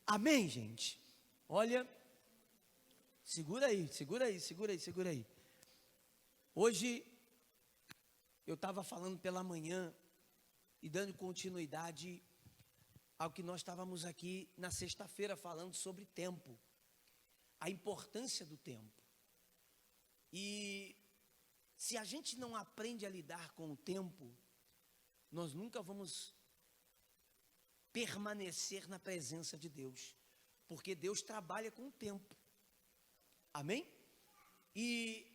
Amém, gente? Olha, segura aí. Hoje, eu estava falando pela manhã e dando continuidade ao que nós estávamos aqui na sexta-feira falando sobre tempo, a importância do tempo. E se a gente não aprende a lidar com o tempo, nós nunca vamos permanecer na presença de Deus, porque Deus trabalha com o tempo. Amém? E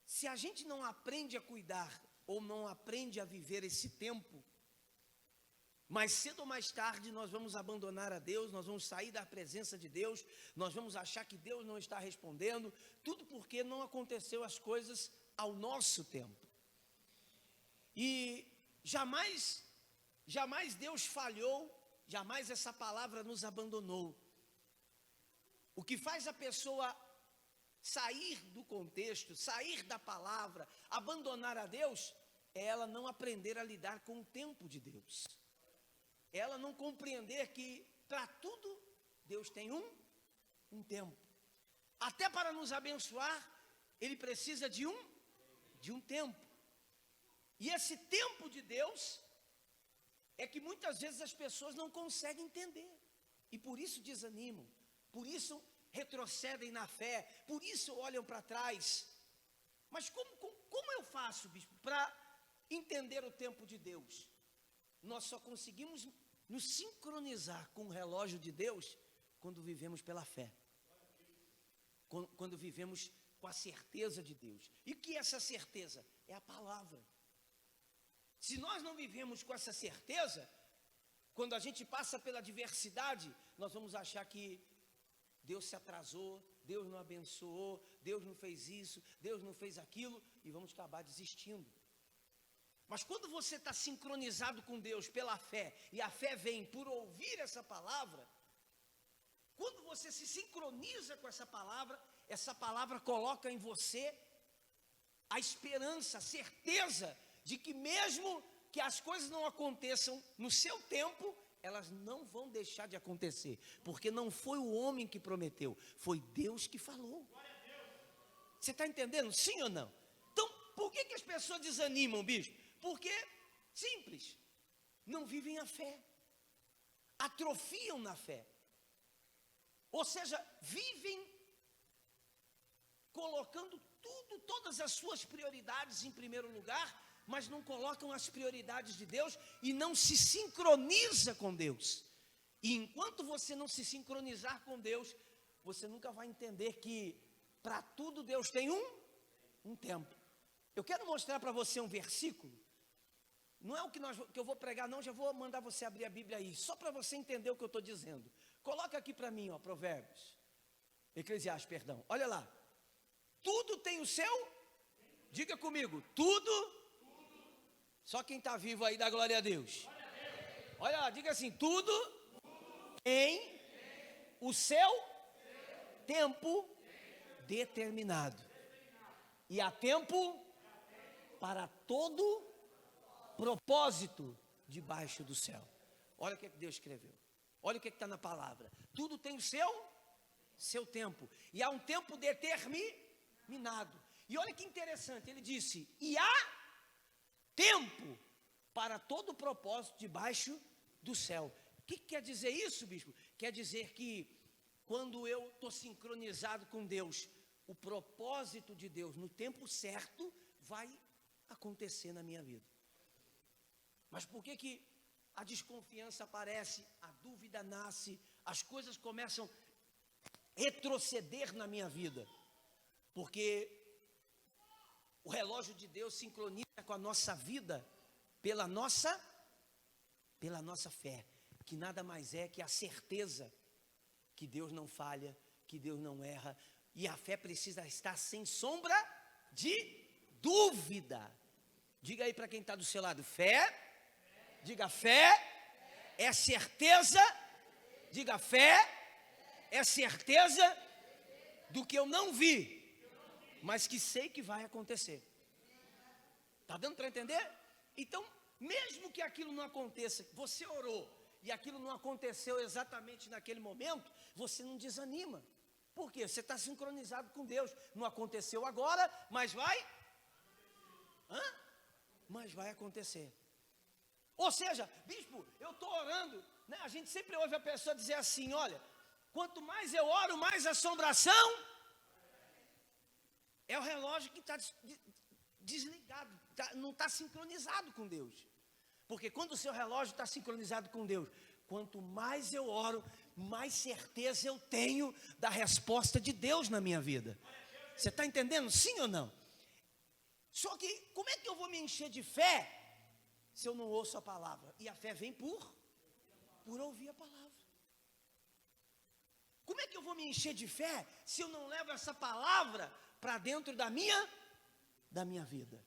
se a gente não aprende a cuidar ou não aprende a viver esse tempo, mais cedo ou mais tarde nós vamos abandonar a Deus, nós vamos sair da presença de Deus, nós vamos achar que Deus não está respondendo, tudo porque não aconteceu as coisas ao nosso tempo. E jamais Deus falhou, jamais essa palavra nos abandonou. O que faz a pessoa sair do contexto, sair da palavra, abandonar a Deus, é ela não aprender a lidar com o tempo de Deus. Ela não compreender que para tudo Deus tem um tempo. Até para nos abençoar, Ele precisa de um tempo. E esse tempo de Deus é que muitas vezes as pessoas não conseguem entender. E por isso desanimam, por isso retrocedem na fé, por isso olham para trás. Mas como eu faço, bispo, para entender o tempo de Deus? Nós só conseguimos nos sincronizar com o relógio de Deus quando vivemos pela fé. Quando vivemos com a certeza de Deus. E o que é essa certeza? É a palavra. Se nós não vivemos com essa certeza, quando a gente passa pela adversidade, nós vamos achar que Deus se atrasou, Deus não abençoou, Deus não fez isso, Deus não fez aquilo, e vamos acabar desistindo. Mas quando você está sincronizado com Deus pela fé, e a fé vem por ouvir essa palavra, quando você se sincroniza com essa palavra coloca em você a esperança, a certeza de que mesmo que as coisas não aconteçam no seu tempo, elas não vão deixar de acontecer, porque não foi o homem que prometeu, foi Deus que falou. Você está entendendo? Sim ou não? Então, por que as pessoas desanimam, bispo? Porque, simples, não vivem a fé, atrofiam na fé, ou seja, vivem colocando todas as suas prioridades em primeiro lugar, mas não colocam as prioridades de Deus e não se sincroniza com Deus. E enquanto você não se sincronizar com Deus, você nunca vai entender que para tudo Deus tem um tempo. Eu quero mostrar para você um versículo. Não é o que eu vou pregar, não, já vou mandar você abrir a Bíblia aí, só para você entender o que eu estou dizendo. Coloca aqui para mim, Eclesiastes, perdão. Olha lá. Tudo tem o seu, diga comigo, tudo. Só quem está vivo aí dá glória a Deus. Olha lá, diga assim, tudo tem o seu tempo determinado. E há tempo para todo propósito debaixo do céu. Olha o que Deus escreveu. Olha o que está na palavra. Tudo tem o seu tempo. E há um tempo determinado. E olha que interessante, ele disse, e há tempo para todo propósito debaixo do céu. O que quer dizer isso, bispo? Quer dizer que quando eu estou sincronizado com Deus, o propósito de Deus no tempo certo vai acontecer na minha vida. Mas por que a desconfiança aparece, a dúvida nasce, as coisas começam a retroceder na minha vida? Porque o relógio de Deus sincroniza com a nossa vida pela nossa fé, que nada mais é que a certeza que Deus não falha, que Deus não erra, e a fé precisa estar sem sombra de dúvida. Diga aí para quem está do seu lado, fé. Diga, fé é certeza. Diga, fé é certeza do que eu não vi, mas que sei que vai acontecer. Está dando para entender? Então, mesmo que aquilo não aconteça, você orou e aquilo não aconteceu exatamente naquele momento, você não desanima. Por quê? Você está sincronizado com Deus. Não aconteceu agora, mas vai? Mas vai acontecer. Ou seja, bispo, eu estou orando, né? A gente sempre ouve a pessoa dizer assim, olha, quanto mais eu oro, mais assombração. É o relógio que está desligado, não está sincronizado com Deus. Porque quando o seu relógio está sincronizado com Deus, quanto mais eu oro, mais certeza eu tenho da resposta de Deus na minha vida. Você está entendendo? Sim ou não? Só que, como é que eu vou me encher de fé se eu não ouço a palavra? E a fé vem por ouvir a palavra. Como é que eu vou me encher de fé se eu não levo essa palavra para dentro da minha vida?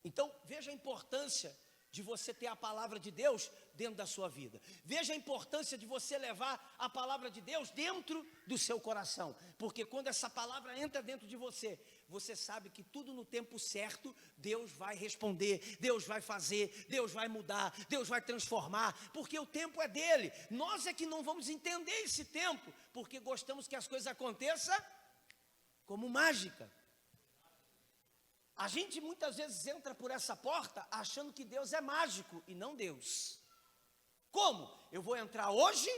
Então, veja a importância de você ter a palavra de Deus dentro da sua vida. Veja a importância de você levar a palavra de Deus dentro do seu coração. Porque quando essa palavra entra dentro de você, você sabe que tudo no tempo certo, Deus vai responder, Deus vai fazer, Deus vai mudar, Deus vai transformar, porque o tempo é dele. Nós é que não vamos entender esse tempo, porque gostamos que as coisas aconteçam como mágica. A gente muitas vezes entra por essa porta achando que Deus é mágico e não Deus. Como? Eu vou entrar hoje,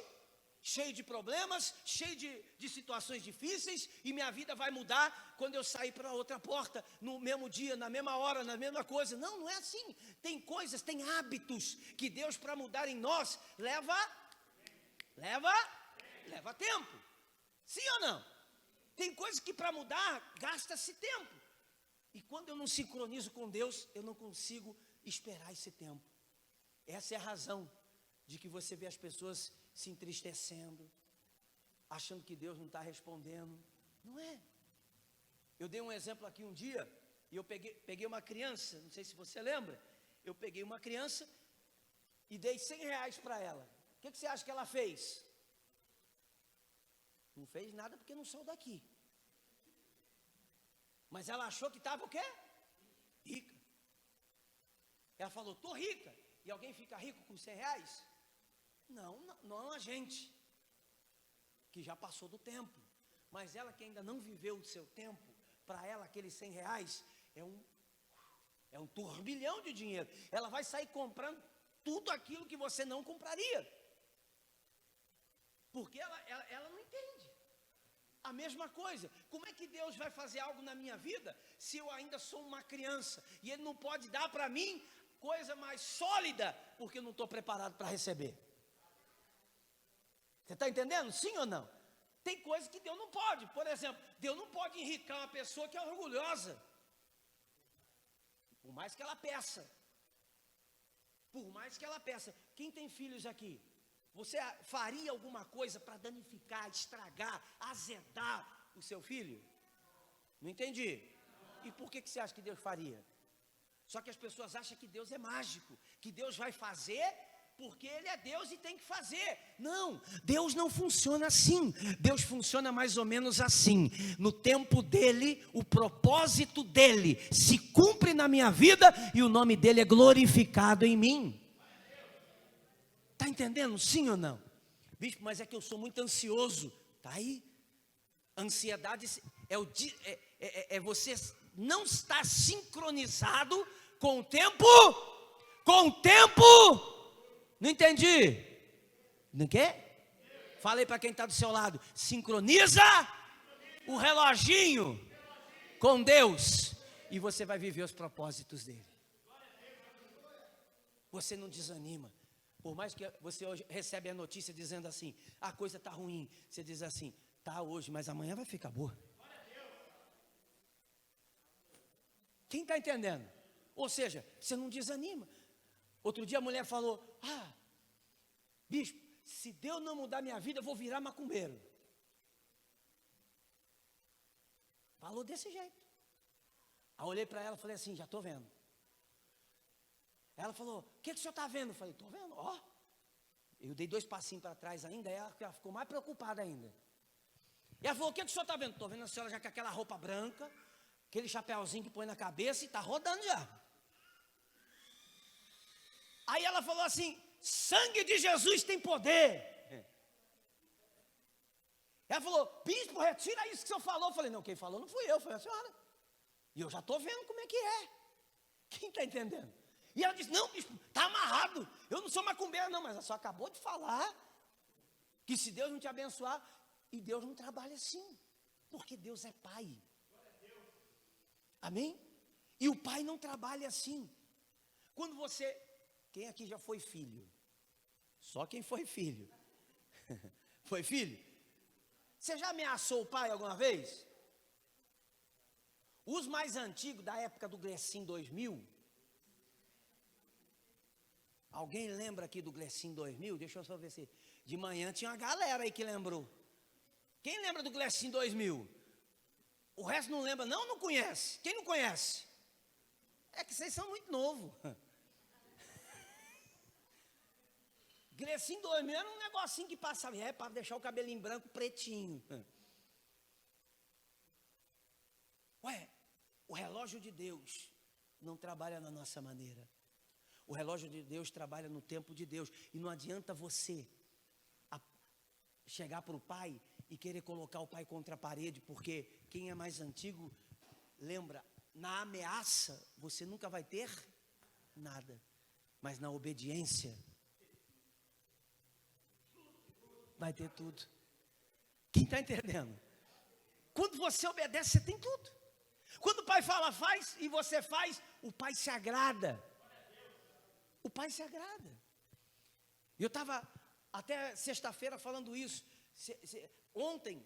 cheio de problemas, cheio de situações difíceis, e minha vida vai mudar quando eu sair para outra porta, no mesmo dia, na mesma hora, na mesma coisa. Não, não é assim. Tem coisas, tem hábitos que Deus, para mudar em nós, leva tempo. Sim ou não? Tem coisas que para mudar, gasta-se tempo. E quando eu não sincronizo com Deus, eu não consigo esperar esse tempo. Essa é a razão de que você vê as pessoas se entristecendo, achando que Deus não está respondendo. Não é. Eu dei um exemplo aqui um dia, e eu peguei uma criança, não sei se você lembra, eu peguei uma criança e dei R$100 para ela. O que você acha que ela fez? Não fez nada porque não saiu daqui. Mas ela achou que estava o quê? Rica. Ela falou, estou rica. E alguém fica rico com R$100? Não a gente, que já passou do tempo. Mas ela que ainda não viveu o seu tempo, para ela aqueles R$100 é um turbilhão de dinheiro. Ela vai sair comprando tudo aquilo que você não compraria. Porque ela não entende. A mesma coisa, como é que Deus vai fazer algo na minha vida se eu ainda sou uma criança e Ele não pode dar para mim coisa mais sólida porque eu não estou preparado para receber? Você está entendendo? Sim ou não? Tem coisas que Deus não pode. Por exemplo, Deus não pode enriquecer uma pessoa que é orgulhosa, por mais que ela peça. Por mais que ela peça. Quem tem filhos aqui? Você faria alguma coisa para danificar, estragar, azedar o seu filho? Não entendi. E por que você acha que Deus faria? Só que as pessoas acham que Deus é mágico, que Deus vai fazer porque Ele é Deus e tem que fazer. Não, Deus não funciona assim. Deus funciona mais ou menos assim. No tempo dEle, o propósito dEle se cumpre na minha vida e o nome dEle é glorificado em mim. Está entendendo? Sim ou não? Bispo, mas é que eu sou muito ansioso. Está aí. Ansiedade é você não estar sincronizado com o tempo. Com o tempo. Não entendi. Não quer? Falei para quem está do seu lado. Sincroniza o reloginho com Deus. E você vai viver os propósitos dele. Você não desanima. Por mais que você hoje recebe a notícia dizendo assim, a coisa está ruim, você diz assim, está hoje, mas amanhã vai ficar boa. Quem está entendendo? Ou seja, você não desanima. Outro dia a mulher falou, bispo, se Deus não mudar minha vida, eu vou virar macumbeiro. Falou desse jeito. Aí eu olhei para ela e falei assim, já estou vendo. Ela falou, o que o senhor está vendo? Eu falei, estou vendo, ó. Eu dei 2 passinhos para trás ainda, ela ficou mais preocupada ainda. E ela falou, o que o senhor está vendo? Estou vendo a senhora já com aquela roupa branca, aquele chapéuzinho que põe na cabeça e está rodando já. Aí ela falou assim, sangue de Jesus tem poder. Ela falou, bispo, retira isso que o senhor falou. Eu falei, não, quem falou não fui eu, foi a senhora. E eu já estou vendo como é que é. Quem está entendendo? E ela disse, não, bispo, está amarrado. Eu não sou macumbeira não, mas a senhora acabou de falar que se Deus não te abençoar, e Deus não trabalha assim, porque Deus é pai. Amém? E o pai não trabalha assim. Quando você, quem aqui já foi filho? Só quem foi filho. Foi filho? Você já ameaçou o pai alguma vez? Os mais antigos, da época do Glecim 2000, alguém lembra aqui do Glecim 2000? Deixa eu só ver se... De manhã tinha uma galera aí que lembrou. Quem lembra do Glecim 2000? O resto não lembra, não? Não conhece? Quem não conhece? É que vocês são muito novos. Glecim 2000 era um negocinho que passava, para deixar o cabelinho branco pretinho. Ué, o relógio de Deus não trabalha na nossa maneira. O relógio de Deus trabalha no tempo de Deus. E não adianta você chegar para o pai e querer colocar o pai contra a parede, porque quem é mais antigo, lembra, na ameaça você nunca vai ter nada, mas na obediência vai ter tudo. Quem está entendendo? Quando você obedece, você tem tudo. Quando o pai fala, faz, e você faz, o pai se agrada. O pai se agrada. Eu estava até sexta-feira falando isso. Ontem,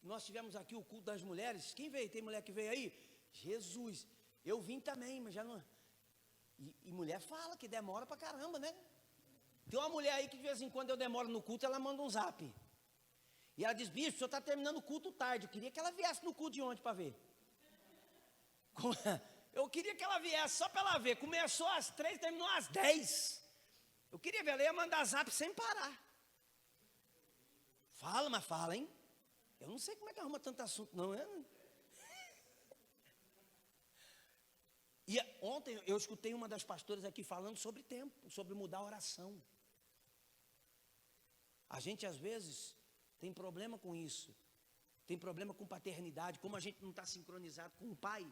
nós tivemos aqui o culto das mulheres. Quem veio? Tem mulher que veio aí? Jesus, eu vim também, mas já não... E mulher fala que demora pra caramba, né? Tem uma mulher aí que de vez em quando eu demoro no culto, ela manda um zap. E ela diz, bispo, o senhor está terminando o culto tarde. Eu queria que ela viesse no culto de ontem para ver. Eu queria que ela viesse só para ela ver. Começou às 3, terminou às 10. Eu queria ver, ela ia mandar zap sem parar. Fala, mas fala, hein? Eu não sei como é que arruma tanto assunto, não é? E ontem eu escutei uma das pastoras aqui falando sobre tempo, sobre mudar a oração. A gente às vezes tem problema com isso, tem problema com paternidade, como a gente não está sincronizado com o pai,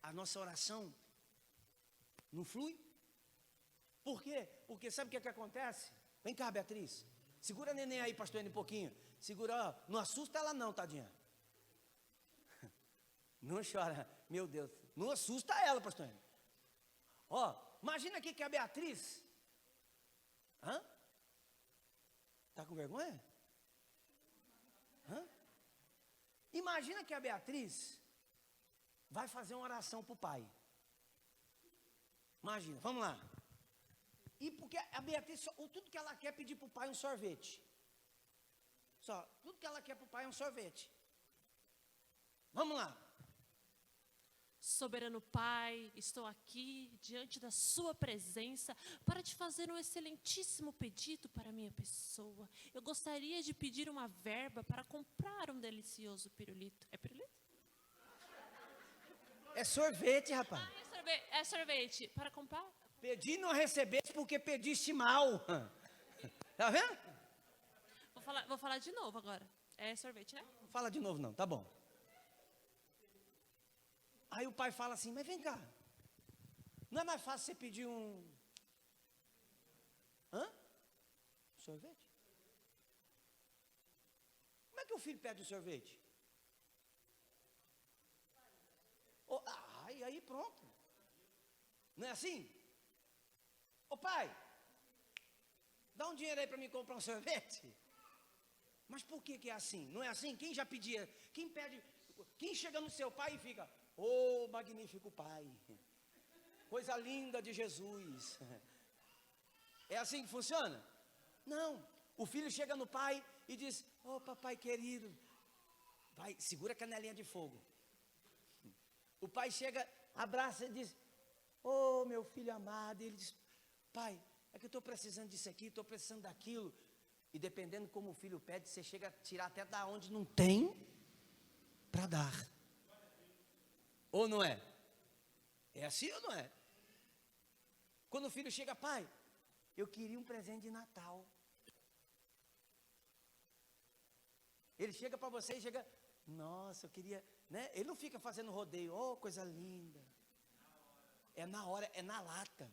a nossa oração não flui. Por quê? Porque sabe o que acontece? Vem cá, Beatriz, segura a neném aí, pastor, um pouquinho, segura, ó, não assusta ela não, tadinha. Não chora, meu Deus, não assusta ela, pastor. Ó, imagina aqui que a Beatriz, tá com vergonha? Imagina que a Beatriz vai fazer uma oração para o pai. Imagina, vamos lá. E porque a Beatriz, tudo que ela quer é pedir para o pai um sorvete. Só, tudo que ela quer para o pai é um sorvete. Vamos lá. Soberano Pai, estou aqui diante da sua presença para te fazer um excelentíssimo pedido para a minha pessoa. Eu gostaria de pedir uma verba para comprar um delicioso pirulito. É pirulito? É sorvete, rapaz. É sorvete. Para comprar? Pedi e não recebeste porque pediste mal. Tá vendo? Vou falar de novo agora. É sorvete, né? Não fala de novo não, tá bom. Aí o pai fala assim, mas vem cá, não é mais fácil você pedir sorvete? Como é que o filho pede o sorvete? Aí pronto. Não é assim? Ô pai, dá um dinheiro aí para mim comprar um sorvete. Mas por que é assim? Não é assim? Quem já pedia? Quem pede? Quem chega no seu pai e fica... Oh, magnífico Pai, coisa linda de Jesus. É assim que funciona? Não, o filho chega no pai e diz, oh papai querido, vai, segura a canelinha de fogo. O pai chega, abraça e diz, oh meu filho amado, e ele diz, pai, é que eu estou precisando disso aqui, estou precisando daquilo. E dependendo como o filho pede, você chega a tirar até da onde não tem para dar. Ou não é? É assim ou não é? Quando o filho chega, pai, eu queria um presente de Natal. Ele chega para você e chega, nossa, eu queria, né? Ele não fica fazendo rodeio, oh, coisa linda. É na hora, é na lata.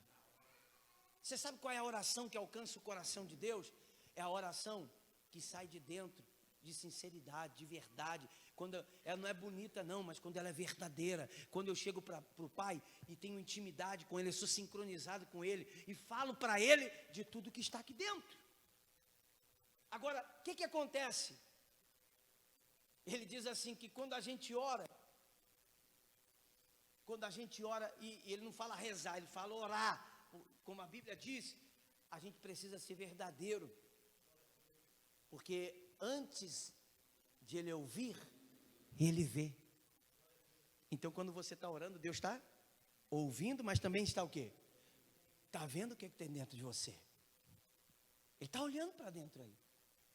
Você sabe qual é a oração que alcança o coração de Deus? É a oração que sai de dentro, de sinceridade, de verdade. Quando ela não é bonita não, mas quando ela é verdadeira. Quando eu chego para o Pai e tenho intimidade com Ele, eu sou sincronizado com Ele e falo para Ele de tudo que está aqui dentro. Agora, o que acontece? Ele diz assim que quando a gente ora, e ele não fala rezar, ele fala orar, como a Bíblia diz, a gente precisa ser verdadeiro, porque antes de ele ouvir, ele vê. Então quando você está orando, Deus está ouvindo, mas também está o quê? Está vendo o que tem dentro de você. Ele está olhando para dentro aí.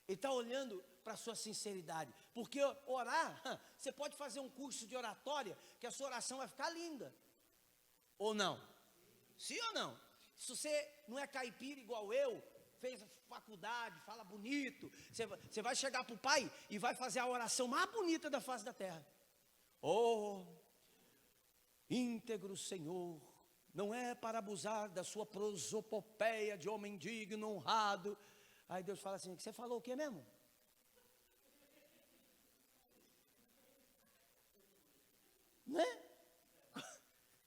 Ele está olhando para a sua sinceridade. Porque orar, você pode fazer um curso de oratória, que a sua oração vai ficar linda. Ou não? Sim ou não? Se você não é caipira igual eu, fez faculdade, fala bonito, você vai chegar para o Pai e vai fazer a oração mais bonita da face da terra. Oh, íntegro Senhor, não é para abusar da sua prosopopeia de homem digno, honrado. Aí Deus fala assim, você falou o que mesmo? Não é?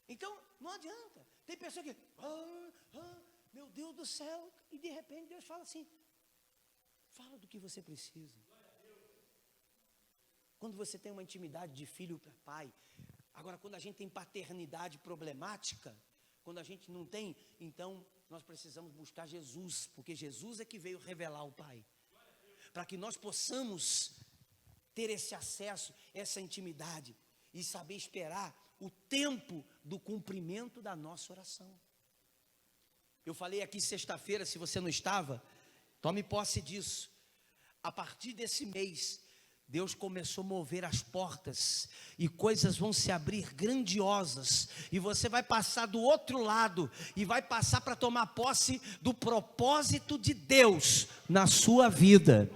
Então, não adianta. Tem pessoa que, meu Deus do céu, e de repente Deus fala assim, fala do que você precisa. Quando você tem uma intimidade de filho para pai, agora quando a gente tem paternidade problemática, quando a gente não tem, então nós precisamos buscar Jesus, porque Jesus é que veio revelar o Pai, para que nós possamos ter esse acesso, essa intimidade, e saber esperar o tempo do cumprimento da nossa oração. Eu falei aqui sexta-feira, se você não estava, tome posse disso. A partir desse mês, Deus começou a mover as portas e coisas vão se abrir grandiosas, e você vai passar do outro lado e vai passar para tomar posse do propósito de Deus na sua vida.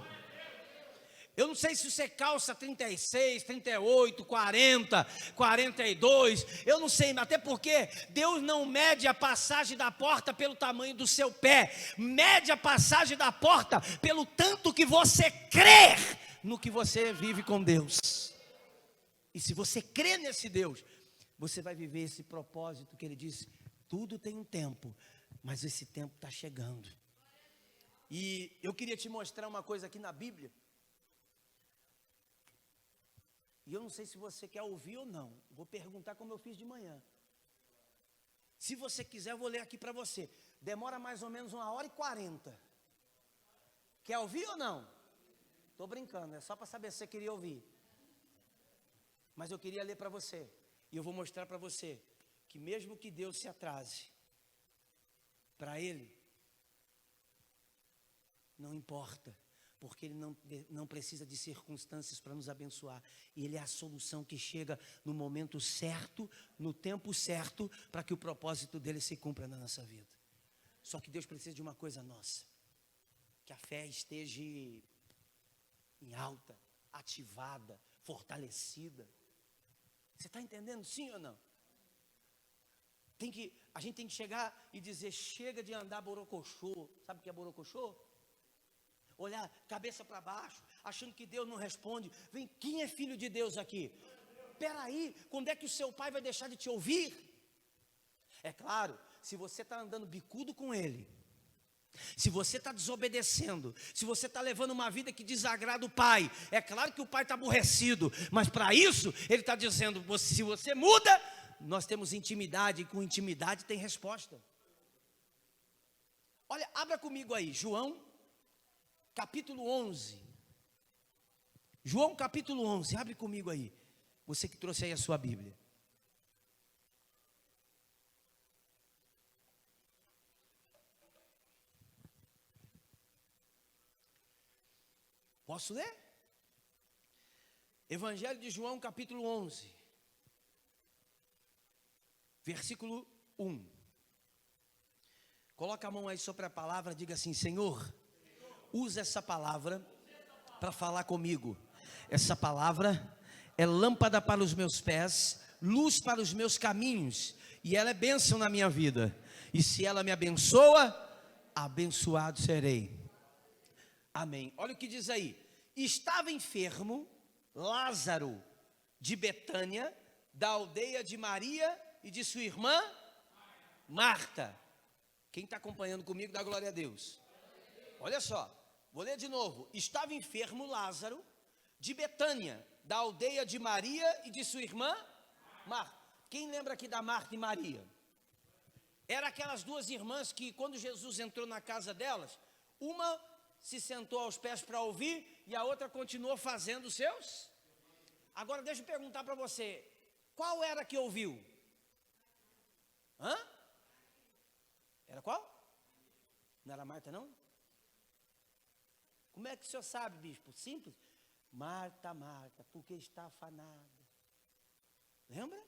Eu não sei se você calça 36, 38, 40, 42, eu não sei, até porque Deus não mede a passagem da porta pelo tamanho do seu pé, mede a passagem da porta pelo tanto que você crê no que você vive com Deus. E se você crê nesse Deus, você vai viver esse propósito que Ele disse, tudo tem um tempo, mas esse tempo está chegando. E eu queria te mostrar uma coisa aqui na Bíblia, e eu não sei se você quer ouvir ou não, vou perguntar como eu fiz de manhã. Se você quiser, eu vou ler aqui para você, demora mais ou menos 1h40, quer ouvir ou não? Estou brincando, é só para saber se você queria ouvir. Mas eu queria ler para você. E eu vou mostrar para você que mesmo que Deus se atrase, para Ele, não importa. Porque Ele não precisa de circunstâncias para nos abençoar. E Ele é a solução que chega no momento certo, no tempo certo, para que o propósito dEle se cumpra na nossa vida. Só que Deus precisa de uma coisa nossa. Que a fé esteja em alta, ativada, fortalecida. Você está entendendo, sim ou não? A gente tem que chegar e dizer, chega de andar borocochô. Sabe o que é borocochô? Olhar cabeça para baixo, achando que Deus não responde. Vem, quem é filho de Deus aqui? Espera aí, quando é que o seu pai vai deixar de te ouvir? É claro, se você está andando bicudo com Ele, se você está desobedecendo, se você está levando uma vida que desagrada o Pai, é claro que o Pai está aborrecido, mas para isso Ele está dizendo, se você muda, nós temos intimidade, e com intimidade tem resposta. Olha, abra comigo aí, João capítulo 11. João capítulo 11, abre comigo aí, você que trouxe aí a sua Bíblia. Posso ler? Evangelho de João, capítulo 11, versículo 1. Coloca a mão aí sobre a palavra, diga assim: Senhor, usa essa palavra para falar comigo. Essa palavra é lâmpada para os meus pés, luz para os meus caminhos, e ela é bênção na minha vida. E se ela me abençoa, abençoado serei. Amém. Olha o que diz aí: estava enfermo Lázaro de Betânia, da aldeia de Maria e de sua irmã Marta. Quem está acompanhando comigo, dá glória a Deus. Olha só, vou ler de novo. Estava enfermo Lázaro de Betânia, da aldeia de Maria e de sua irmã Marta. Quem lembra aqui da Marta e Maria? Eram aquelas duas irmãs que, quando Jesus entrou na casa delas, uma se sentou aos pés para ouvir e a outra continuou fazendo os seus. Agora deixa eu perguntar para você, qual era que ouviu? Hã? Era qual? Não era Marta, não? Como é que o senhor sabe, bispo? Simples. Marta, Marta, porque está afanada. Lembra?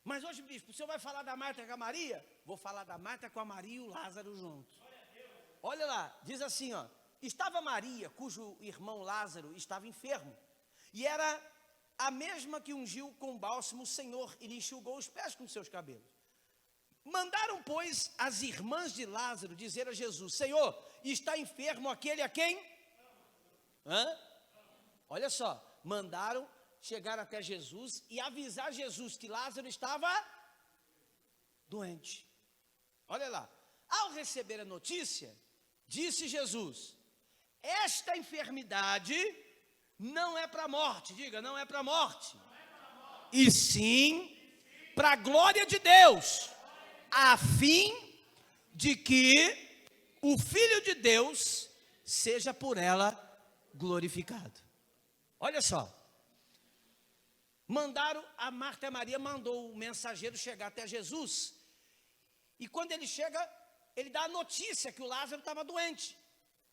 Mas hoje, bispo, o senhor vai falar da Marta com a Maria? Vou falar da Marta com a Maria e o Lázaro juntos. Olha lá, diz assim, ó. Estava Maria, cujo irmão Lázaro estava enfermo, e era a mesma que ungiu com bálsamo o Senhor e lhe enxugou os pés com seus cabelos. Mandaram, pois, as irmãs de Lázaro dizer a Jesus: Senhor, está enfermo aquele a quem? Olha só, mandaram chegar até Jesus e avisar Jesus que Lázaro estava doente. Olha lá, ao receber a notícia, disse Jesus: esta enfermidade não é para a morte, diga, não é para a morte, e sim para a glória de Deus, a fim de que o Filho de Deus seja por ela glorificado. Olha só, mandaram, a Marta e a Maria mandou o mensageiro chegar até Jesus, e quando ele chega, ele dá a notícia que o Lázaro estava doente.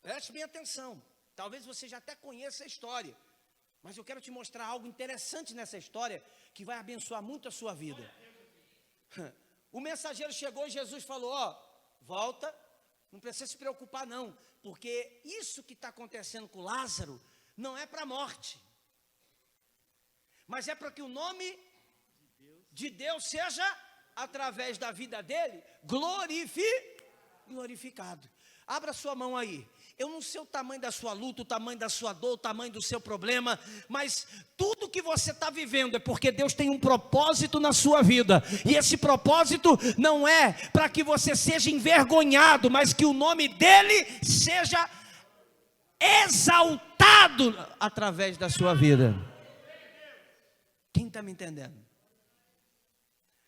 Preste bem atenção, talvez você já até conheça a história, mas eu quero te mostrar algo interessante nessa história, que vai abençoar muito a sua vida. O mensageiro chegou e Jesus falou: ó, volta, não precisa se preocupar não, porque isso que está acontecendo com Lázaro, não é para a morte, mas é para que o nome de Deus seja, através da vida dele, glorificado. Abra sua mão aí. Eu não sei o tamanho da sua luta, o tamanho da sua dor, o tamanho do seu problema, mas tudo que você está vivendo é porque Deus tem um propósito na sua vida, e esse propósito não é para que você seja envergonhado, mas que o nome dele seja exaltado através da sua vida. Quem está me entendendo?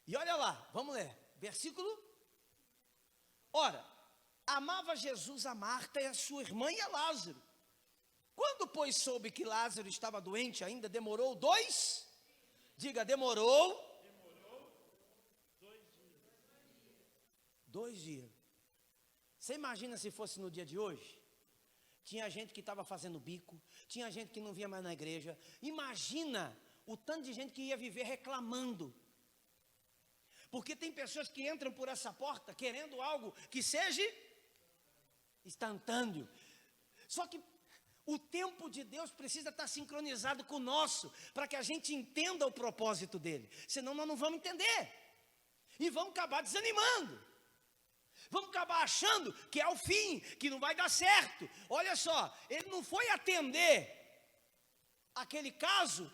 E olha lá, vamos ler, versículo. Ora, amava Jesus a Marta e a sua irmã e a Lázaro. Quando, pois, soube que Lázaro estava doente ainda, demorou 2? Diga, demorou 2 dias. Você imagina se fosse no dia de hoje? Tinha gente que estava fazendo bico, tinha gente que não vinha mais na igreja. Imagina o tanto de gente que ia viver reclamando. Porque tem pessoas que entram por essa porta querendo algo que seja instantâneo. Só que o tempo de Deus precisa estar sincronizado com o nosso, para que a gente entenda o propósito dele. Senão nós não vamos entender. E vamos acabar desanimando. Vamos acabar achando que é o fim, que não vai dar certo. Olha só, ele não foi atender aquele caso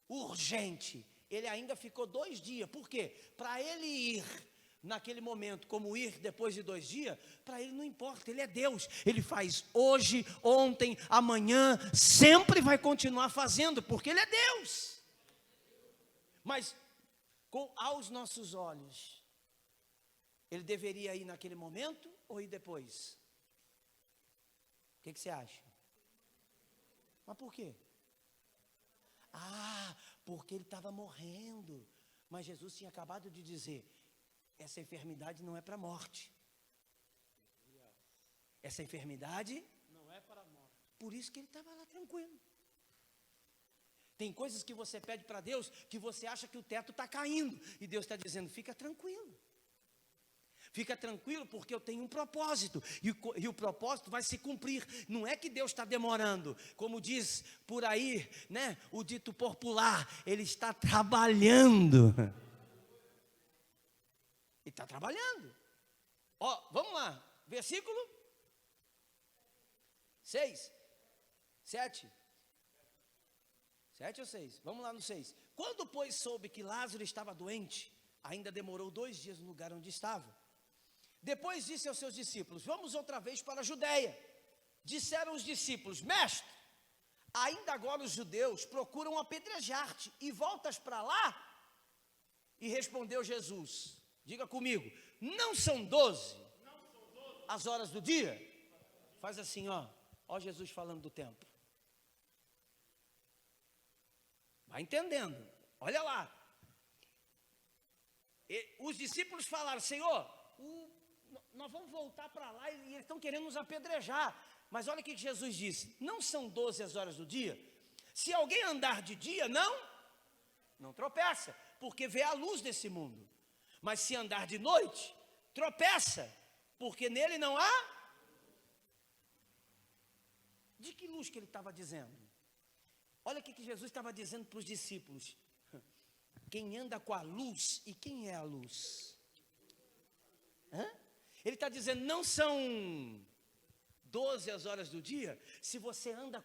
urgente. Ele ainda ficou 2 dias. Por quê? Para ele ir naquele momento, como ir depois de 2 dias, para ele não importa, ele é Deus. Ele faz hoje, ontem, amanhã, sempre vai continuar fazendo, porque ele é Deus. Mas aos nossos olhos, ele deveria ir naquele momento ou ir depois? O que você acha? Mas por quê? Porque ele estava morrendo. Mas Jesus tinha acabado de dizer: essa enfermidade não é para a morte. Essa enfermidade não é para a morte. Por isso que ele estava lá tranquilo. Tem coisas que você pede para Deus, que você acha que o teto está caindo, e Deus está dizendo: fica tranquilo. Fica tranquilo, porque eu tenho um propósito, e o propósito vai se cumprir. Não é que Deus está demorando, como diz por aí, né, o dito popular, Ele está trabalhando. Ele está trabalhando. Ó, vamos lá, versículo 6, 7. 7 ou 6? Vamos lá no 6. Quando, pois, soube que Lázaro estava doente, ainda demorou 2 dias no lugar onde estava. Depois disse aos seus discípulos: vamos outra vez para a Judéia. Disseram os discípulos: mestre, ainda agora os judeus procuram apedrejar-te, e voltas para lá? E respondeu Jesus, diga comigo, não são 12 as horas do dia? Faz assim, ó Jesus falando do tempo. Vai entendendo, olha lá. Os discípulos falaram: Senhor, nós vamos voltar para lá e eles estão querendo nos apedrejar. Mas olha o que Jesus disse: não são 12 as horas do dia? Se alguém andar de dia, não tropeça, porque vê a luz desse mundo. Mas se andar de noite, tropeça, porque nele não há. De que luz que ele estava dizendo? Olha o que Jesus estava dizendo para os discípulos: quem anda com a luz, e quem é a luz? Ele está dizendo, não são 12 as horas do dia? Se você anda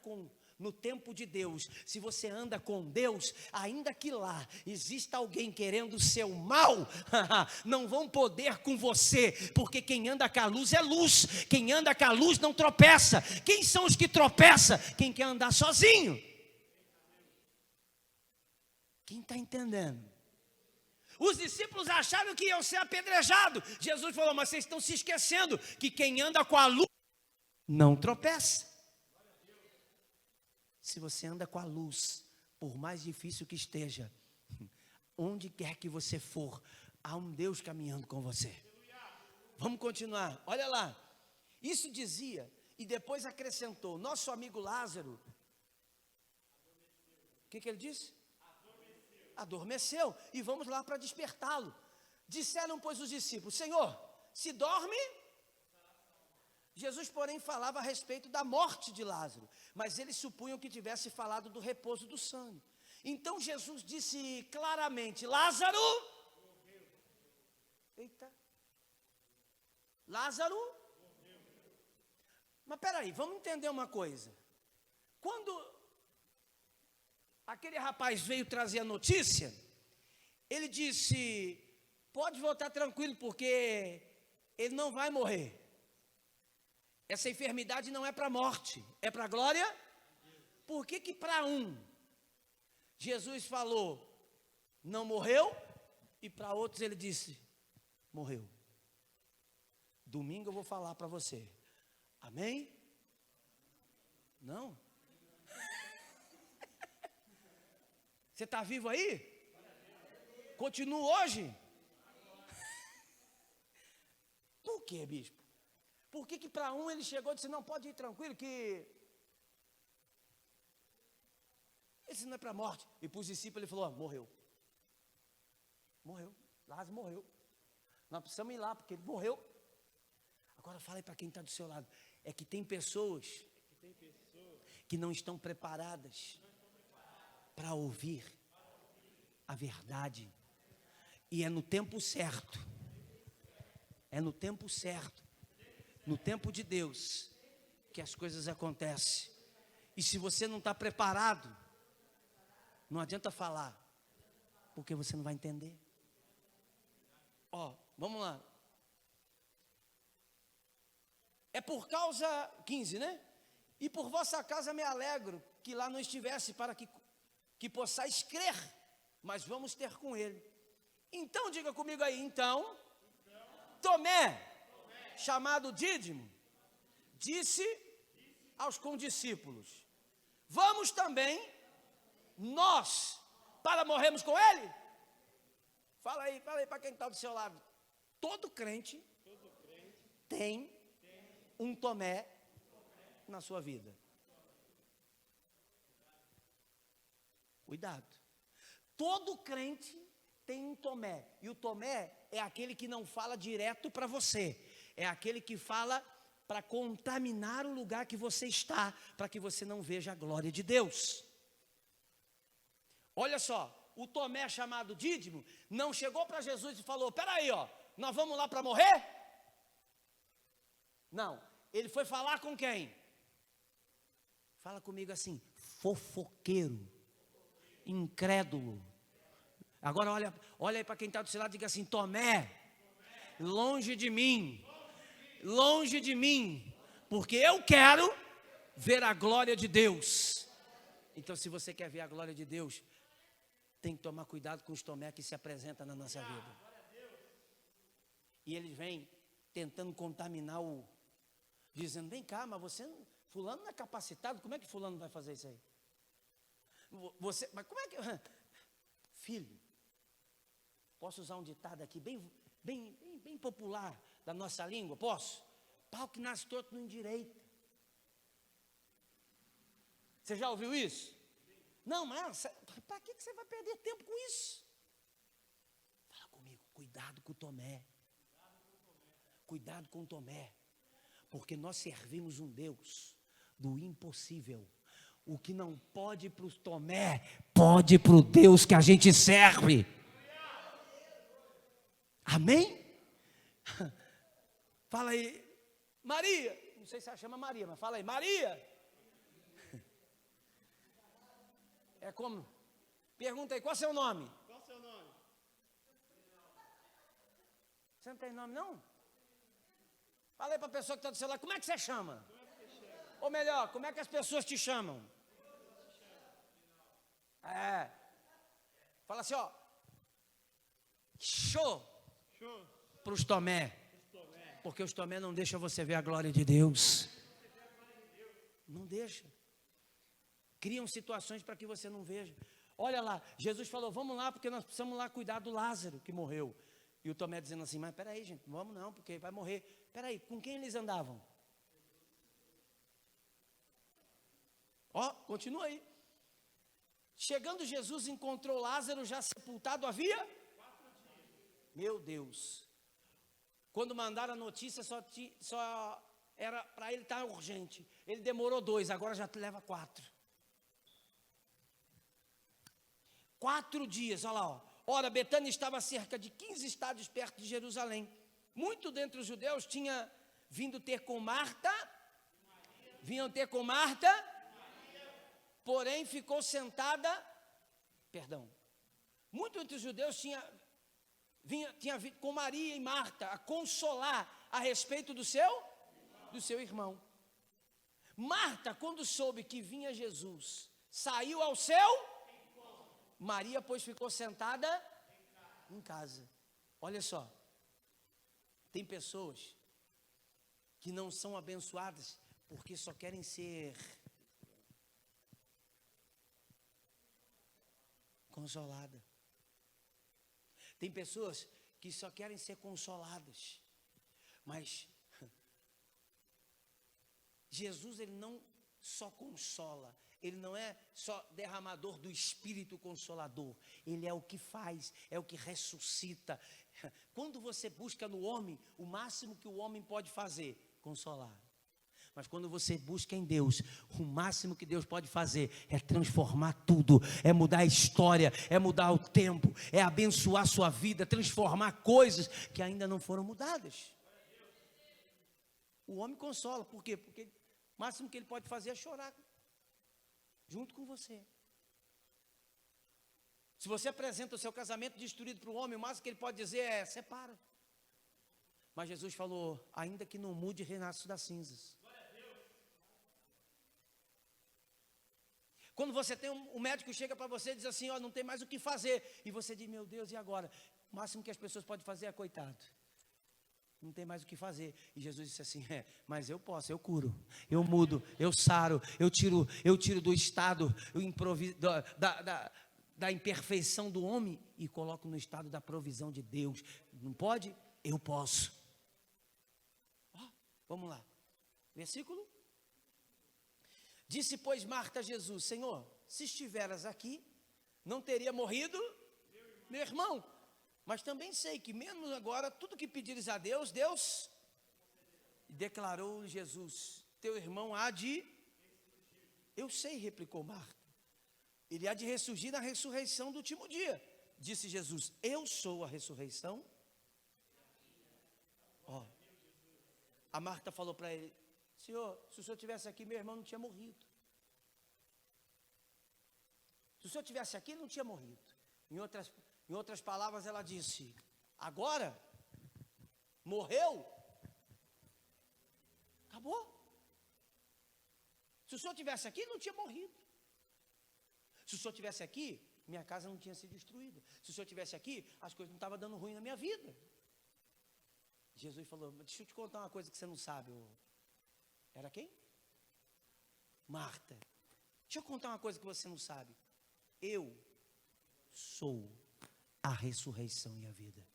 no tempo de Deus, se você anda com Deus, ainda que lá exista alguém querendo o seu mal, não vão poder com você, porque quem anda com a luz é luz. Quem anda com a luz não tropeça. Quem são os que tropeçam? Quem quer andar sozinho. Quem está entendendo? Os discípulos acharam que iam ser apedrejados. Jesus falou: mas vocês estão se esquecendo que quem anda com a luz não tropeça. Se você anda com a luz, por mais difícil que esteja, onde quer que você for, há um Deus caminhando com você. Vamos continuar, olha lá. Isso dizia, e depois acrescentou: nosso amigo Lázaro, o que ele disse? Adormeceu, e vamos lá para despertá-lo. Disseram, pois, os discípulos: Senhor, se dorme. Jesus, porém, falava a respeito da morte de Lázaro, mas eles supunham que tivesse falado do repouso do sono. Então Jesus disse claramente: Lázaro, eita, Lázaro, mas peraí, vamos entender uma coisa. Quando aquele rapaz veio trazer a notícia, ele disse: pode voltar tranquilo, porque ele não vai morrer. Essa enfermidade não é para a morte, é para a glória. Por que para um Jesus falou não morreu, e para outros ele disse morreu? Domingo eu vou falar para você. Amém? Não? Você está vivo aí? Continua hoje? Por quê, bispo? Por que para um ele chegou e disse: não, pode ir tranquilo, que esse não é para a morte. E para os discípulos ele falou: morreu. Morreu, Lázaro morreu. Nós precisamos ir lá, porque ele morreu. Agora fala aí para quem está do seu lado: é que tem pessoas que não estão preparadas para ouvir a verdade. E é no tempo certo. É no tempo certo. No tempo de Deus que as coisas acontecem. E se você não está preparado, não adianta falar, porque você não vai entender. Vamos lá. É por causa, 15, né? E por vossa causa me alegro que lá não estivesse, para que possais crer, mas vamos ter com ele. Então, diga comigo aí, então Tomé, chamado Dídimo, disse aos condiscípulos: vamos também nós para morrermos com ele? Fala aí para quem está do seu lado. Todo crente tem um Tomé na sua vida. Cuidado. Todo crente tem um Tomé, e o Tomé é aquele que não fala direto para você, é aquele que fala para contaminar o lugar que você está, para que você não veja a glória de Deus. Olha só, o Tomé chamado Dídimo não chegou para Jesus e falou: peraí, nós vamos lá para morrer? Não, ele foi falar com quem? Fala comigo assim: fofoqueiro, incrédulo. Agora olha aí para quem está do seu lado e diga assim: Tomé, longe de mim, porque eu quero ver a glória de Deus. Então, se você quer ver a glória de Deus, tem que tomar cuidado com os Tomé que se apresentam na nossa vida. E eles vêm tentando contaminar dizendo: vem cá, mas fulano não é capacitado, como é que fulano vai fazer isso aí? Mas como é que... Filho, posso usar um ditado aqui bem popular da nossa língua? Posso? Pau que nasce torto não endireita. Você já ouviu isso? Não, mas para que você vai perder tempo com isso? Fala comigo, cuidado com o Tomé. Cuidado com o Tomé. Porque nós servimos um Deus do impossível. O que não pode para o Tomé, pode para o Deus que a gente serve. Amém? Fala aí, Maria. Não sei se ela chama Maria, mas fala aí, Maria. É como? Pergunta aí, qual é o seu nome? Qual o seu nome? Você não tem nome, não? Fala aí para a pessoa que está do celular, como é que você chama? Ou melhor, como é que as pessoas te chamam? Fala assim, show para os Tomé. Porque os Tomé não deixam você ver a glória de Deus. Não deixa. Criam situações para que você não veja. Olha lá, Jesus falou: vamos lá, porque nós precisamos lá cuidar do Lázaro que morreu. E o Tomé dizendo assim: mas peraí, gente, vamos não, porque vai morrer. Peraí, com quem eles andavam? Continua aí. Chegando Jesus, encontrou Lázaro já sepultado havia 4 dias. Meu Deus. Quando mandaram a notícia, só era para ele estar urgente. Ele demorou 2, agora já leva 4. 4 dias, olha lá. Ora, Betânia estava a cerca de 15 estádios perto de Jerusalém. Muito dentre os judeus tinha vindo ter com Marta. Vinham ter com Marta. Porém ficou sentada. Muito entre os judeus tinha vindo com Maria e Marta a consolar a respeito do seu irmão. Marta, quando soube que vinha Jesus, saiu ao seu. Maria, pois, ficou sentada em casa. Olha só, tem pessoas que não são abençoadas porque só querem ser consoladas. Tem pessoas que só querem ser consoladas. Mas Jesus, ele não só consola. Ele não é só derramador do Espírito Consolador. Ele é o que faz, é o que ressuscita. Quando você busca no homem, o máximo que o homem pode fazer, consolar. Mas quando você busca em Deus, o máximo que Deus pode fazer é transformar tudo, é mudar a história, é mudar o tempo, é abençoar a sua vida, transformar coisas que ainda não foram mudadas. O homem consola, por quê? Porque o máximo que ele pode fazer é chorar junto com você. Se você apresenta o seu casamento destruído para o homem, o máximo que ele pode dizer é: separa. Mas Jesus falou: ainda que não mude, renasce das cinzas. Quando você tem o médico chega para você e diz assim: não tem mais o que fazer, e você diz: meu Deus, e agora? O máximo que as pessoas podem fazer é: coitado, não tem mais o que fazer. E Jesus disse assim: mas eu posso, eu curo, eu mudo, eu saro, eu tiro do estado da imperfeição do homem e coloco no estado da provisão de Deus. Não pode? Eu posso. Vamos lá, versículo. Disse, pois, Marta a Jesus: Senhor, se estiveras aqui, não teria morrido meu irmão. Mas também sei que mesmo agora, tudo que pedires a Deus, Deus declarou Jesus, teu irmão há de... Eu sei, replicou Marta. Ele há de ressurgir na ressurreição do último dia. Disse Jesus, eu sou a ressurreição. Ó, a Marta falou para ele, Senhor, se o Senhor estivesse aqui, meu irmão não tinha morrido. Se o Senhor estivesse aqui, ele não tinha morrido. Em outras palavras, ela disse, agora, morreu, acabou. Se o Senhor estivesse aqui, não tinha morrido. Se o Senhor estivesse aqui, minha casa não tinha sido destruída. Se o Senhor estivesse aqui, as coisas não estavam dando ruim na minha vida. Jesus falou, deixa eu te contar uma coisa que você não sabe. Era quem? Marta. Deixa eu contar uma coisa que você não sabe. Eu sou a ressurreição e a vida.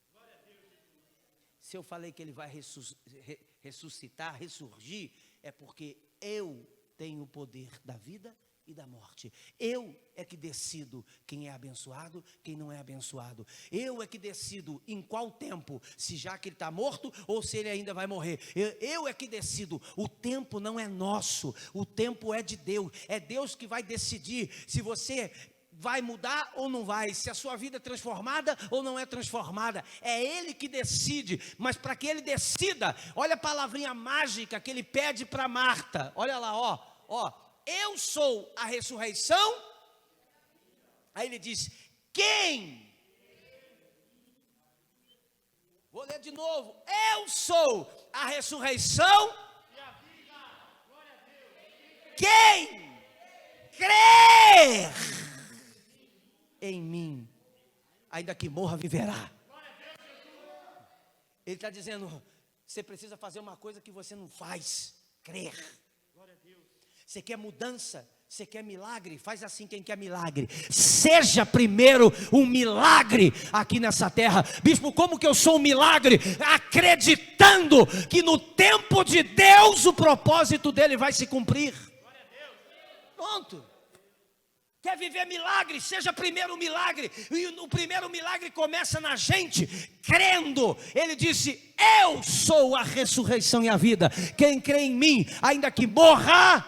Se eu falei que ele vai ressuscitar, ressurgir, é porque eu tenho o poder da vida e da morte. Eu é que decido quem é abençoado, quem não é abençoado. Eu é que decido em qual tempo, se já que ele está morto ou se ele ainda vai morrer. Eu é que decido. O tempo não é nosso, o tempo é de Deus. É Deus que vai decidir se você vai mudar ou não vai, se a sua vida é transformada ou não é transformada. É Ele que decide, mas para que Ele decida, olha a palavrinha mágica que Ele pede para Marta. Olha lá, ó, eu sou a ressurreição. Aí Ele diz, quem? Vou ler de novo, eu sou a ressurreição. Quem crer em mim, ainda que morra, viverá. Ele está dizendo, você precisa fazer uma coisa que você não faz, crer. Você quer mudança, você quer milagre, faz assim quem quer milagre. Seja primeiro um milagre aqui nessa terra. Bispo, como que eu sou um milagre? Acreditando que no tempo de Deus o propósito dele vai se cumprir. Pronto. Quer viver milagre? Seja primeiro um milagre. E o primeiro milagre começa na gente, crendo. Ele disse, eu sou a ressurreição e a vida. Quem crê em mim, ainda que morra,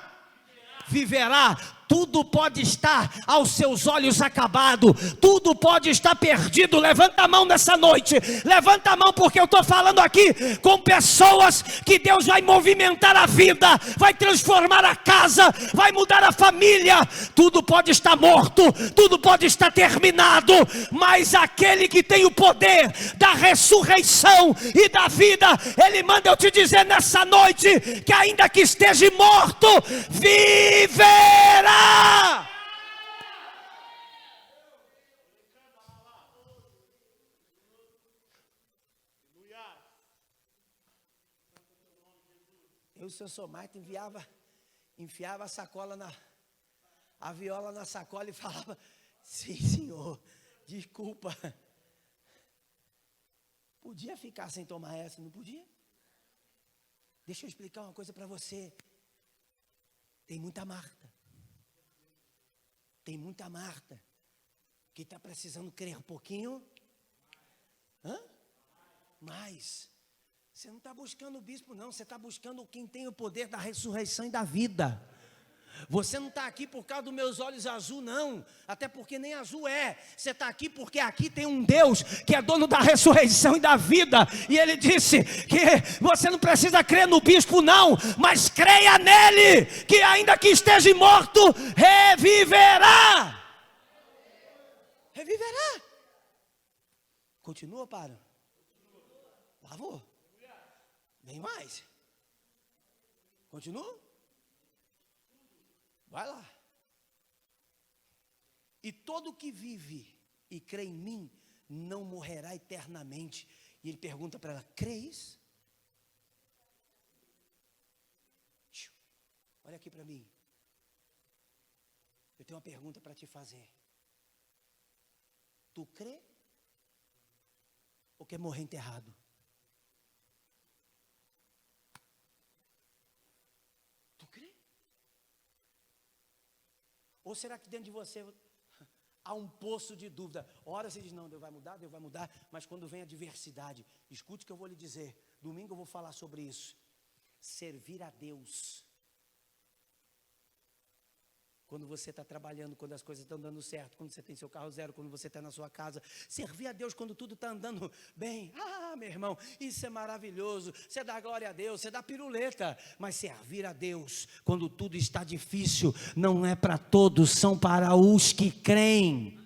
viverá. Tudo pode estar aos seus olhos acabado, tudo pode estar perdido. Levanta a mão nessa noite, levanta a mão, porque eu estou falando aqui com pessoas que Deus vai movimentar a vida, vai transformar a casa, vai mudar a família. Tudo pode estar morto, tudo pode estar terminado, mas aquele que tem o poder da ressurreição e da vida, ele manda eu te dizer nessa noite, que ainda que esteja morto, viverá. Eu, se eu sou Marta, enfiava a sacola a viola na sacola e falava, sim, Senhor, desculpa. Podia ficar sem tomar essa, não podia? Deixa eu explicar uma coisa para você. Tem muita Marta. Tem muita Marta que está precisando crer um pouquinho. Mais. Você não está buscando o bispo, não. Você está buscando quem tem o poder da ressurreição e da vida. Você não está aqui por causa dos meus olhos azul, não. Até porque nem azul é. Você está aqui porque aqui tem um Deus que é dono da ressurreição e da vida. E Ele disse que você não precisa crer no bispo, não. Mas creia nele, que ainda que esteja morto, reviverá. Reviverá. Continua ou para? Lá vou. Vem mais. Continua? Vai lá. E todo que vive e crê em mim não morrerá eternamente. E ele pergunta para ela, crês? Olha aqui para mim. Eu tenho uma pergunta para te fazer. Tu crê? Ou quer morrer enterrado? Tu crê? Ou será que dentro de você há um poço de dúvida. Ora você diz, não, Deus vai mudar, mas quando vem a adversidade, escute o que eu vou lhe dizer, domingo eu vou falar sobre isso. Servir a Deus. Quando você está trabalhando, quando as coisas estão dando certo, quando você tem seu carro zero, quando você está na sua casa, servir a Deus quando tudo está andando bem. Ah, meu irmão, isso é maravilhoso. Você dá glória a Deus, você dá piruleta. Mas servir a Deus quando tudo está difícil, não é para todos, são para os que creem.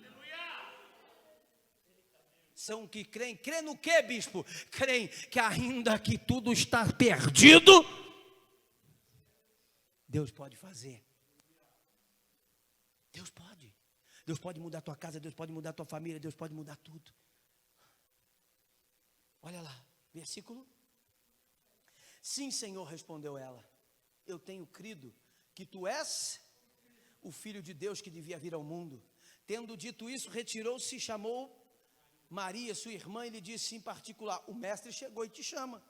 São que creem. Crê no quê, bispo? Creem que ainda que tudo está perdido, Deus pode fazer. Deus pode. Deus pode mudar a tua casa, Deus pode mudar a tua família, Deus pode mudar tudo. Olha lá, versículo. Sim, Senhor, respondeu ela. Eu tenho crido que tu és o Filho de Deus que devia vir ao mundo. Tendo dito isso, retirou-se e chamou Maria, sua irmã, e lhe disse em particular, o mestre chegou e te chama.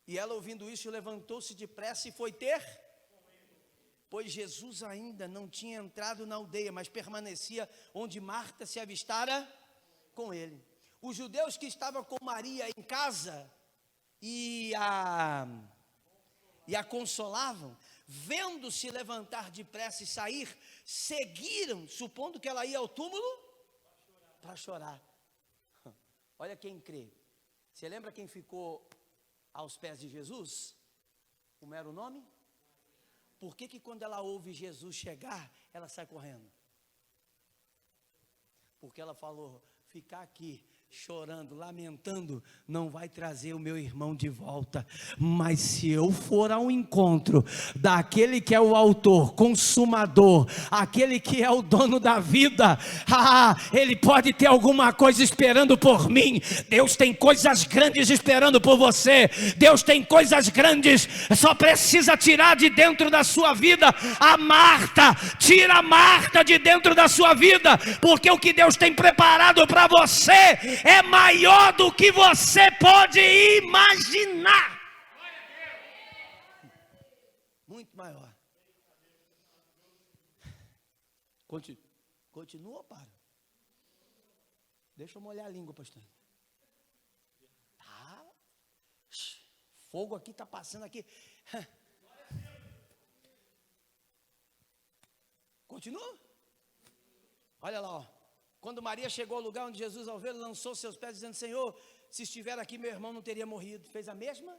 E ela, ouvindo isso, levantou-se depressa e foi ter... Pois Jesus ainda não tinha entrado na aldeia, mas permanecia onde Marta se avistara com ele. Os judeus que estavam com Maria em casa e a consolavam, vendo-se levantar depressa e sair, seguiram, supondo que ela ia ao túmulo para chorar. Olha quem crê. Você lembra quem ficou aos pés de Jesus? Como era o nome? Por que quando ela ouve Jesus chegar, ela sai correndo? Porque ela falou, ficar aqui chorando, lamentando, não vai trazer o meu irmão de volta. Mas se eu for ao encontro daquele que é o autor, consumador, aquele que é o dono da vida, ele pode ter alguma coisa esperando por mim. Deus tem coisas grandes esperando por você. Deus tem coisas grandes, só precisa tirar de dentro da sua vida a Marta. Tira a Marta de dentro da sua vida, porque o que Deus tem preparado para você é maior do que você pode imaginar. Muito maior. Continua ou para? Deixa eu molhar a língua, pastor. Tá. Fogo aqui está passando aqui. Continua? Olha lá, ó. Quando Maria chegou ao lugar onde Jesus, ao vê-lo, lançou seus pés, dizendo, Senhor, se estiver aqui, meu irmão não teria morrido. Fez a mesma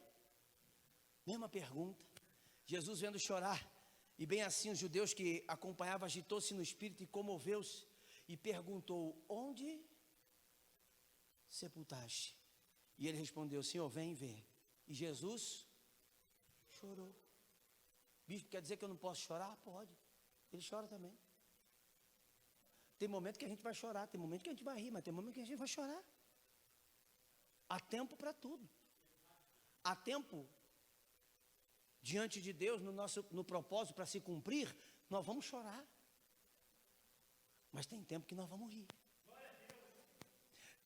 pergunta. Jesus vendo chorar, e bem assim os judeus que acompanhavam, agitou-se no espírito e comoveu-se, e perguntou, onde sepultaste? E ele respondeu, Senhor, vem e vê. E Jesus chorou. Bispo, quer dizer que eu não posso chorar? Pode. Ele chora também. Tem momento que a gente vai chorar, tem momento que a gente vai rir, mas tem momento que a gente vai chorar. Há tempo para tudo. Há tempo diante de Deus, no propósito para se cumprir, nós vamos chorar. Mas tem tempo que nós vamos rir.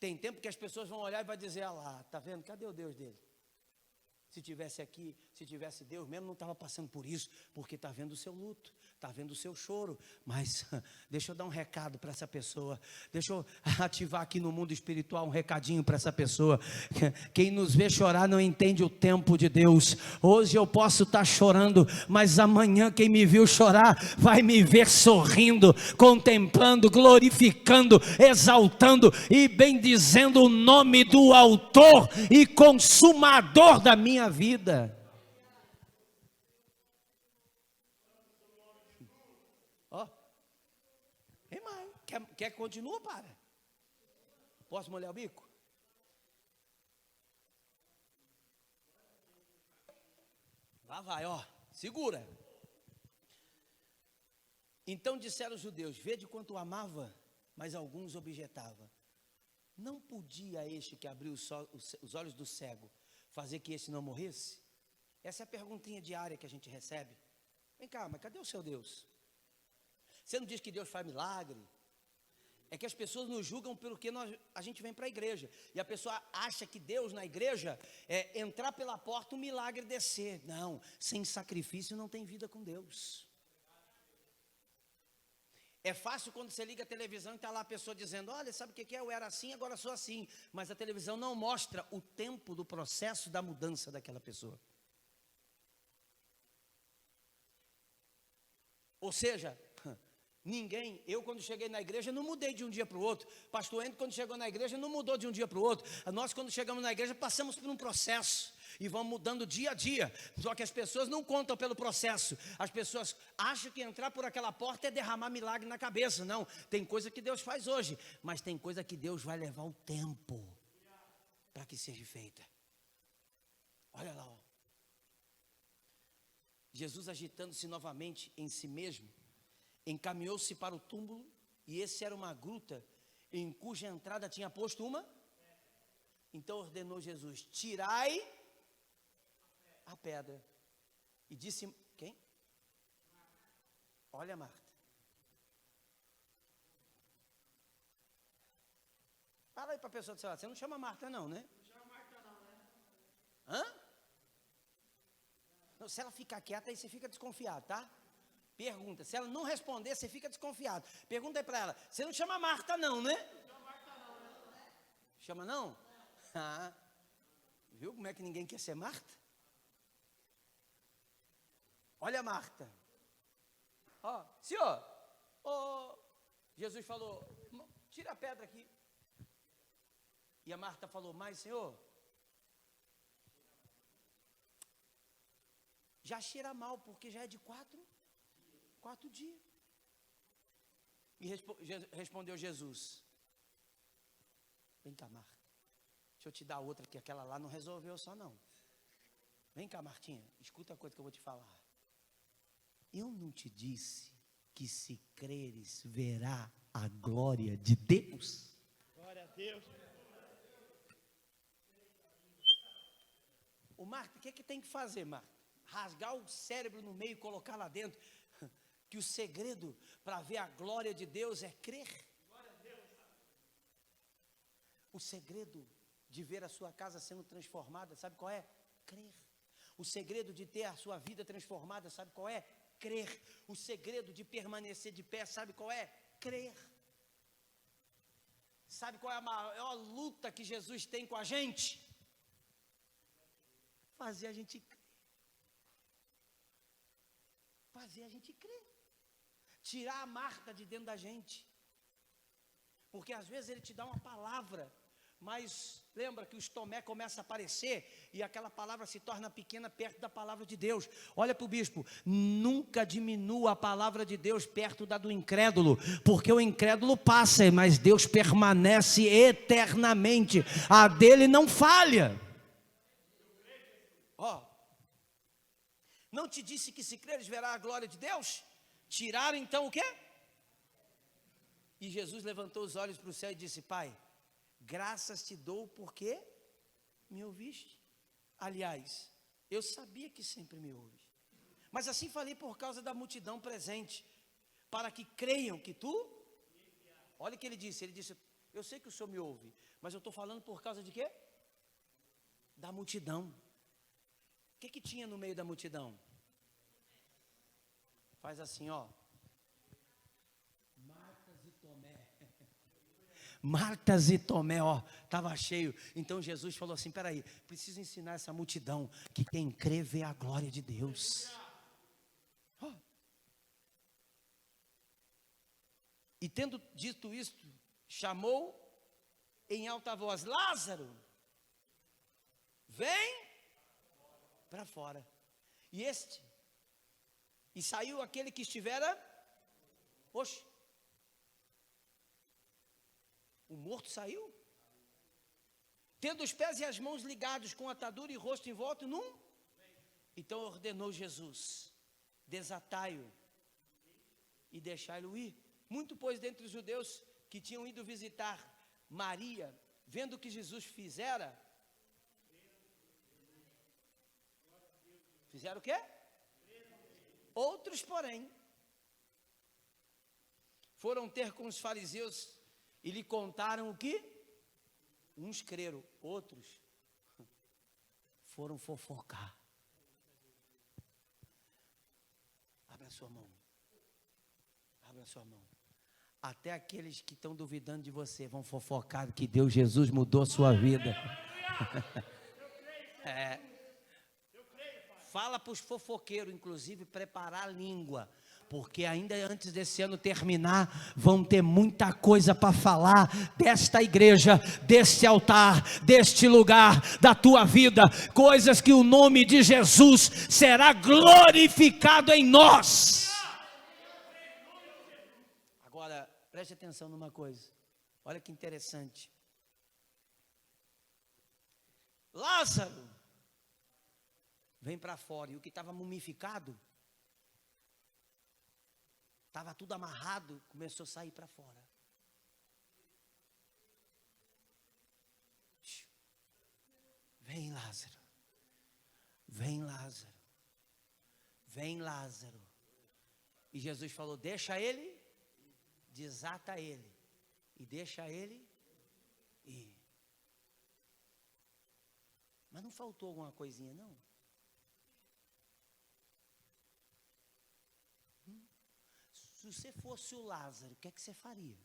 Tem tempo que as pessoas vão olhar e vai dizer, ah lá, tá vendo? Cadê o Deus dele? Se tivesse aqui, se tivesse Deus mesmo, não estava passando por isso, porque está vendo o seu luto, está vendo o seu choro. Mas deixa eu dar um recado para essa pessoa, deixa eu ativar aqui no mundo espiritual um recadinho para essa pessoa. Quem nos vê chorar não entende o tempo de Deus. Hoje eu posso estar chorando, mas amanhã quem me viu chorar vai me ver sorrindo, contemplando, glorificando, exaltando e bendizendo o nome do autor e consumador da minha vida. Ó, vem mais. Quer que continue ou para? Posso molhar o bico? Lá vai, ó, segura. Então disseram os judeus, vede quanto o amava, mas alguns objetavam. Não podia este que abriu os olhos do cego fazer que esse não morresse? Essa é a perguntinha diária que a gente recebe. Vem cá, mas cadê o seu Deus? Você não diz que Deus faz milagre? É que as pessoas nos julgam pelo que a gente vem para a igreja. E a pessoa acha que Deus na igreja é entrar pela porta, um milagre descer. Não, sem sacrifício não tem vida com Deus. É fácil quando você liga a televisão e está lá a pessoa dizendo, olha, sabe o que é? Eu era assim, agora sou assim. Mas a televisão não mostra o tempo do processo da mudança daquela pessoa. Ou seja, ninguém, eu quando cheguei na igreja não mudei de um dia para o outro. Pastor Endo quando chegou na igreja não mudou de um dia para o outro. Nós quando chegamos na igreja passamos por um processo. E vamos mudando dia a dia. Só que as pessoas não contam pelo processo. As pessoas acham que entrar por aquela porta é derramar milagre na cabeça. Não, tem coisa que Deus faz hoje, mas tem coisa que Deus vai levar o tempo para que seja feita. Olha lá, ó. Jesus, agitando-se novamente em si mesmo, encaminhou-se para o túmulo, e esse era uma gruta em cuja entrada tinha posto uma. Então ordenou Jesus, tirai a pedra. E disse, quem? Olha, Marta. Fala aí para a pessoa do seu lado, você não chama Marta não, né? Não chama Marta não, né? Hã? Não, se ela ficar quieta, aí você fica desconfiado, tá? Pergunta, se ela não responder, você fica desconfiado. Pergunta aí para ela, você não chama Marta não, né? Não chama Marta não, né? Chama não? Ah, viu como é que ninguém quer ser Marta? Olha Marta. Ó, senhor, Jesus falou, tira a pedra aqui. E a Marta falou, mas senhor, já cheira mal, porque já é de 4 dias. E respondeu Jesus, vem cá, Marta, deixa eu te dar outra, que aquela lá não resolveu só não. Vem cá, Martinha, escuta a coisa que eu vou te falar. Eu não te disse que se creres verá a glória de Deus? Glória a Deus. Ô Marta, o que tem que fazer, Marta? Rasgar o cérebro no meio e colocar lá dentro? Que o segredo para ver a glória de Deus é crer. Glória a Deus. O segredo de ver a sua casa sendo transformada, sabe qual é? Crer. O segredo de ter a sua vida transformada, sabe qual é? Crer. O segredo de permanecer de pé, sabe qual é? Crer. Sabe qual é a maior luta que Jesus tem com a gente? Fazer a gente crer. Fazer a gente crer. Tirar a Marta de dentro da gente. Porque às vezes ele te dá uma palavra, mas lembra que os Tomé começa a aparecer e aquela palavra se torna pequena perto da palavra de Deus. Olha para o bispo, nunca diminua a palavra de Deus perto da do incrédulo, porque o incrédulo passa, mas Deus permanece eternamente, a dele não falha. Ó, não te disse que se creres verá a glória de Deus? Tiraram então o quê? E Jesus levantou os olhos para o céu e disse, Pai, graças te dou porque me ouviste. Aliás, eu sabia que sempre me ouves. Mas assim falei por causa da multidão presente, para que creiam que tu... Olha o que ele disse, eu sei que o Senhor me ouve, mas eu estou falando por causa de quê? Da multidão. O que tinha no meio da multidão? Faz assim, ó. Martas e Tomé, ó, estava cheio. Então Jesus falou assim, peraí, preciso ensinar essa multidão que quem crê vê a glória de Deus. Oh. E tendo dito isto, chamou em alta voz, Lázaro, vem para fora. E saiu aquele que estivera, oxe, o morto saiu, tendo os pés e as mãos ligados com atadura e rosto em volta, então ordenou Jesus, desatai-o e deixai-lo ir. Muito, pois, dentre os judeus que tinham ido visitar Maria, vendo o que Jesus fizeram o quê? Outros, porém, foram ter com os fariseus e lhe contaram o que? Uns creram, outros foram fofocar. Abra sua mão. Abra sua mão. Até aqueles que estão duvidando de você vão fofocar que Deus Jesus mudou a sua vida. Fala para os fofoqueiros, inclusive, preparar a língua. Porque ainda antes desse ano terminar, vão ter muita coisa para falar desta igreja, deste altar, deste lugar, da tua vida. Coisas que o nome de Jesus será glorificado em nós. Agora, preste atenção numa coisa. Olha que interessante. Lázaro vem para fora. E o que estava mumificado, estava tudo amarrado, começou a sair para fora. Vem, Lázaro. Vem, Lázaro. Vem, Lázaro. E Jesus falou: deixa ele, desata ele. E deixa ele ir. Mas não faltou alguma coisinha, não? Se você fosse o Lázaro, o que é que você faria?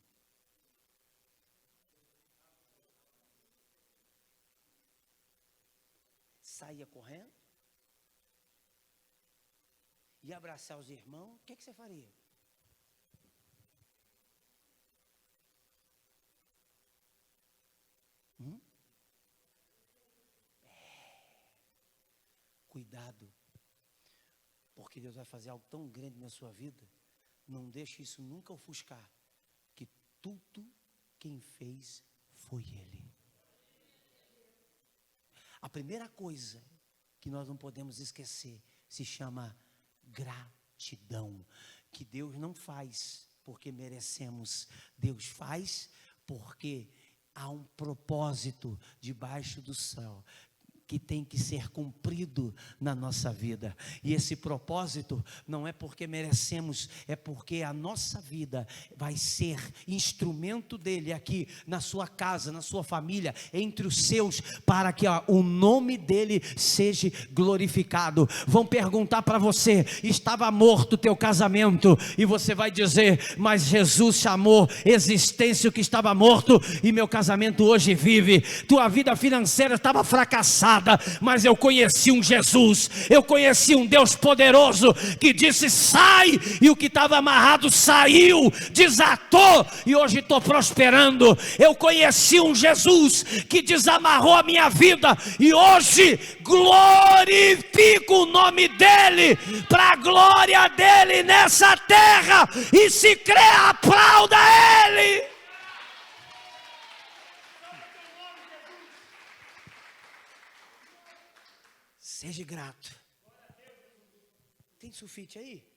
Saía correndo? Ia abraçar os irmãos? O que é que você faria? Cuidado, porque Deus vai fazer algo tão grande na sua vida. Não deixe isso nunca ofuscar, que tudo quem fez foi Ele. A primeira coisa que nós não podemos esquecer se chama gratidão. Que Deus não faz porque merecemos, Deus faz porque há um propósito debaixo do céu que tem que ser cumprido na nossa vida. E esse propósito não é porque merecemos, é porque a nossa vida vai ser instrumento dele aqui na sua casa, na sua família, entre os seus, para que o nome dele seja glorificado. Vão perguntar para você: estava morto o teu casamento? E você vai dizer: mas Jesus chamou existência o que estava morto, e meu casamento hoje vive. Tua vida financeira estava fracassada, mas eu conheci um Jesus, eu conheci um Deus poderoso que disse: sai, e o que estava amarrado saiu, desatou, e hoje estou prosperando. Eu conheci um Jesus que desamarrou a minha vida, e hoje glorifico o nome dele, para a glória dele nessa terra, e se crê, aplauda ele. Seja grato. Tem sulfite aí?